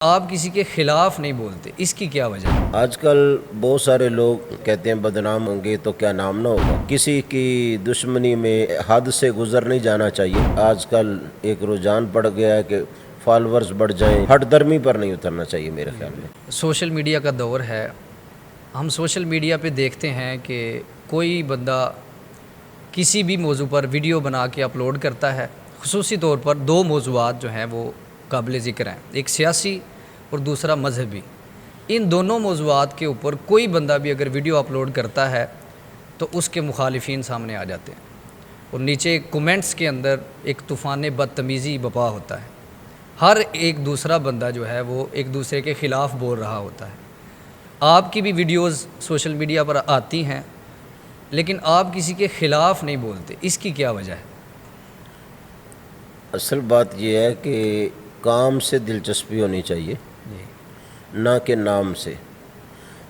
آپ کسی کے خلاف نہیں بولتے، اس کی کیا وجہ ہے؟ آج کل بہت سارے لوگ کہتے ہیں بدنام ہوں گے تو کیا نام نہ ہوگا۔ کسی کی دشمنی میں حد سے گزر نہیں جانا چاہیے۔ آج کل ایک رجحان پڑ گیا ہے کہ فالورز بڑھ جائیں، ہٹ درمی پر نہیں اترنا چاہیے میرے خیال میں۔ سوشل میڈیا کا دور ہے، ہم سوشل میڈیا پہ دیکھتے ہیں کہ کوئی بندہ کسی بھی موضوع پر ویڈیو بنا کے اپلوڈ کرتا ہے۔ خصوصی طور پر دو موضوعات جو ہیں وہ قابل ذکر ہیں، ایک سیاسی اور دوسرا مذہبی۔ ان دونوں موضوعات کے اوپر کوئی بندہ بھی اگر ویڈیو اپلوڈ کرتا ہے تو اس کے مخالفین سامنے آ جاتے ہیں، اور نیچے کومنٹس کے اندر ایک طوفان بدتمیزی بپا ہوتا ہے۔ ہر ایک دوسرا بندہ جو ہے وہ ایک دوسرے کے خلاف بول رہا ہوتا ہے۔ آپ کی بھی ویڈیوز سوشل میڈیا پر آتی ہیں، لیکن آپ کسی کے خلاف نہیں بولتے، اس کی کیا وجہ ہے؟ اصل بات یہ ہے کہ کام سے دلچسپی ہونی چاہیے، نہ کہ نام سے۔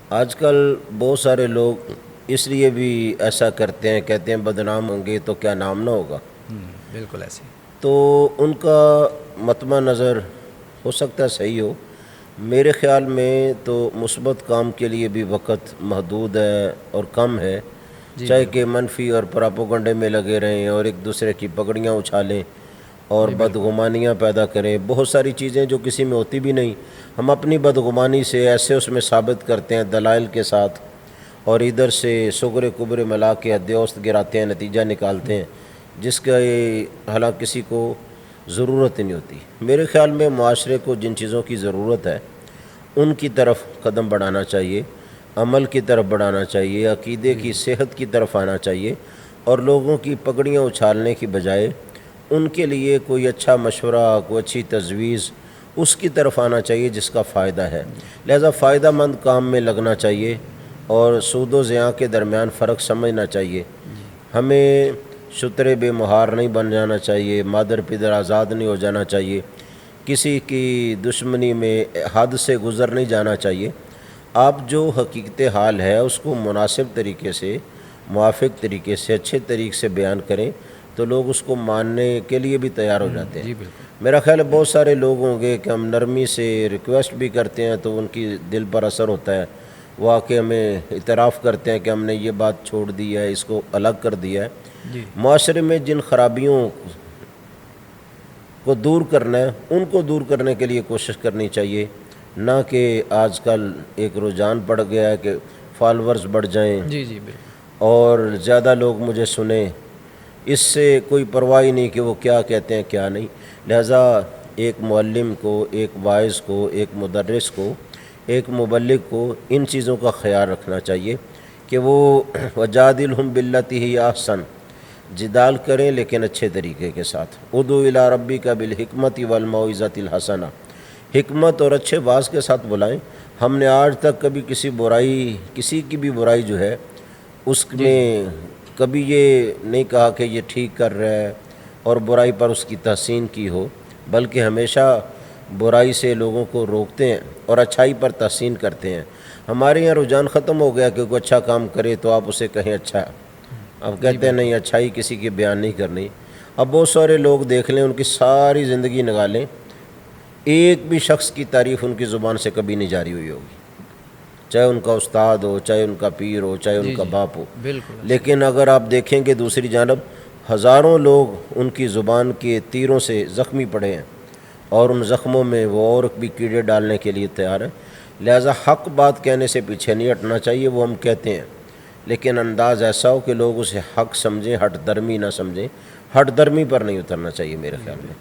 آج کل بہت سارے لوگ اس لیے بھی ایسا کرتے ہیں، کہتے ہیں بدنام ہوں گے تو کیا نام نہ ہوگا۔ بالکل ایسے تو ان کا مطمع نظر ہو سکتا ہے صحیح ہو، میرے خیال میں تو مثبت کام کے لیے بھی وقت محدود ہے اور کم ہے، چاہے کہ منفی اور پراپوگنڈے میں لگے رہیں اور ایک دوسرے کی پگڑیاں اچھالیں اور بدگمانیاں پیدا کریں۔ بہت ساری چیزیں جو کسی میں ہوتی بھی نہیں، ہم اپنی بدگمانی سے ایسے اس میں ثابت کرتے ہیں دلائل کے ساتھ، اور ادھر سے سغرے کبرے ملا کے حد اوسط گراتے ہیں، نتیجہ نکالتے ہیں، جس کا حالانکہ کسی کو ضرورت ہی نہیں ہوتی۔ میرے خیال میں معاشرے کو جن چیزوں کی ضرورت ہے ان کی طرف قدم بڑھانا چاہیے، عمل کی طرف بڑھانا چاہیے، عقیدے کی صحت کی طرف آنا چاہیے، اور لوگوں کی پگڑیاں اچھالنے کی بجائے ان کے لیے کوئی اچھا مشورہ، کوئی اچھی تجویز اس کی طرف آنا چاہیے جس کا فائدہ ہے۔ لہذا فائدہ مند کام میں لگنا چاہیے اور سود و زیاں کے درمیان فرق سمجھنا چاہیے۔ ہمیں شترے بے مہار نہیں بن جانا چاہیے، مادر پدر آزاد نہیں ہو جانا چاہیے، کسی کی دشمنی میں حد سے گزر نہیں جانا چاہیے۔ آپ جو حقیقت حال ہے اس کو مناسب طریقے سے، موافق طریقے سے، اچھے طریقے سے بیان کریں تو لوگ اس کو ماننے کے لیے بھی تیار ہو جاتے ہیں۔ میرا خیال ہے بہت سارے لوگ ہوں گے کہ ہم نرمی سے ریکویسٹ بھی کرتے ہیں تو ان کی دل پر اثر ہوتا ہے، وہ آ کے ہمیں اعتراف کرتے ہیں کہ ہم نے یہ بات چھوڑ دی ہے، اس کو الگ کر دیا ہے۔ معاشرے میں جن خرابیوں کو دور کرنا ہے ان کو دور کرنے کے لیے کوشش کرنی چاہیے، نہ کہ آج کل ایک رجحان پڑ گیا ہے کہ فالورز بڑھ جائیں اور زیادہ لوگ مجھے سنیں، اس سے کوئی پرواہ نہیں کہ وہ کیا کہتے ہیں کیا نہیں۔ لہٰذا ایک معلم کو، ایک واعظ کو، ایک مدرس کو، ایک مبلغ کو ان چیزوں کا خیال رکھنا چاہیے کہ وہ وجادلہم باللتی ہی احسن، جدال کریں لیکن اچھے طریقے کے ساتھ۔ ادعو الی ربک بالحکمۃ والموعظۃ الحسنہ، حکمت اور اچھے واعظ کے ساتھ بلائیں۔ ہم نے آج تک کبھی کسی کی بھی برائی جو ہے اس میں کبھی یہ نہیں کہا کہ یہ ٹھیک کر رہا ہے اور برائی پر اس کی تحسین کی ہو، بلکہ ہمیشہ برائی سے لوگوں کو روکتے ہیں اور اچھائی پر تحسین کرتے ہیں۔ ہمارے یہاں رجحان ختم ہو گیا کہ کوئی اچھا کام کرے تو آپ اسے کہیں اچھا ہے، اب کہتے ہیں نہیں اچھائی کسی کی بیان نہیں کرنی۔ اب بہت سارے لوگ دیکھ لیں، ان کی ساری زندگی نگالیں، ایک بھی شخص کی تعریف ان کی زبان سے کبھی نہیں جاری ہوئی ہوگی، چاہے ان کا استاد ہو، چاہے ان کا پیر ہو، چاہے ان کا باپ ہو۔ لیکن اگر آپ دیکھیں کہ دوسری جانب ہزاروں لوگ ان کی زبان کے تیروں سے زخمی پڑے ہیں اور ان زخموں میں وہ اور بھی کیڑے ڈالنے کے لیے تیار ہیں۔ لہٰذا حق بات کہنے سے پیچھے نہیں ہٹنا چاہیے، وہ ہم کہتے ہیں، لیکن انداز ایسا ہو کہ لوگ اسے حق سمجھیں، ہٹ درمی نہ سمجھیں۔ ہٹ درمی پر نہیں اترنا چاہیے میرے خیال میں۔